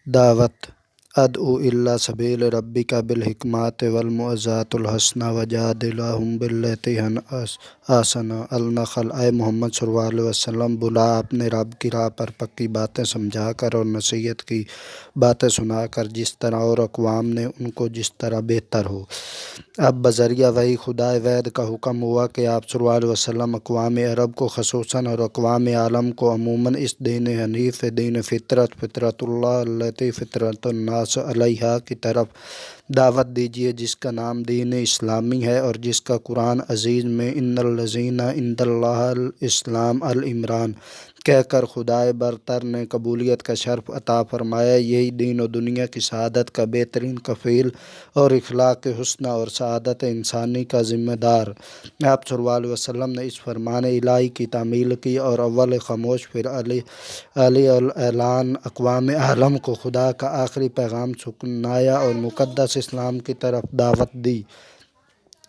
دعوت ادعو الی سبیل ربک بالحکمت والموعظۃ الحسنہ وجادلہم باللتی ہی احسن النحل۔ اے محمد صلی اللہ علیہ وسلم، بلا اپنے رب کی راہ پر پکی باتیں سمجھا کر اور نصیحت کی باتیں سنا کر، جس طرح اور اقوام نے ان کو جس طرح بہتر ہو۔ اب بذریعہ وحی خدائے وحید کا حکم ہوا کہ آپ صلی اللہ علیہ وسلم اقوام عرب کو خصوصاً اور اقوام عالم کو عموماً اس دین حنیف، دین فطرت اللہ التی فطرت الناس علیہا کی طرف دعوت دیجیے، جس کا نام دین اسلامی ہے اور جس کا قرآن عزیز میں ان الذین عند اللہ الاسلام العمران کہہ کر خدائے برتر نے قبولیت کا شرف عطا فرمایا۔ یہی دین و دنیا کی سعادت کا بہترین کفیل اور اخلاق حسنہ اور سعادت انسانی کا ذمہ دار۔ آپ صلی اللہ علیہ وسلم نے اس فرمان الہی کی تعمیل کی اور اول خاموش پھر علی الاعلان اقوام عالم کو خدا کا آخری پیغام سنایا اور مقدس اسلام کی طرف دعوت دی۔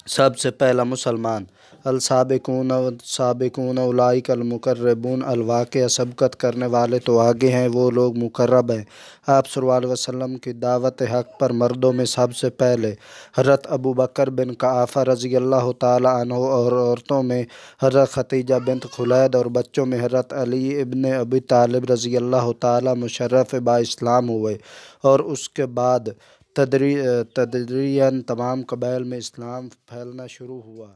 سب سے پہلا مسلمان السابقون والسابقون اولئک المقربون، الواقع سبقت کرنے والے تو آگے ہیں، وہ لوگ مقرب ہیں۔ آپ صلی اللہ علیہ وسلم کی دعوت حق پر مردوں میں سب سے پہلے حضرت ابوبکر بن قحافہ رضی اللہ تعالیٰ عنہ، اور عورتوں میں حضرت خدیجہ بنت خلید، اور بچوں میں حضرت علی ابن ابی طالب رضی اللہ تعالیٰ مشرف با اسلام ہوئے، اور اس کے بعد تدریجاً تمام قبائل میں اسلام پھیلنا شروع ہوا۔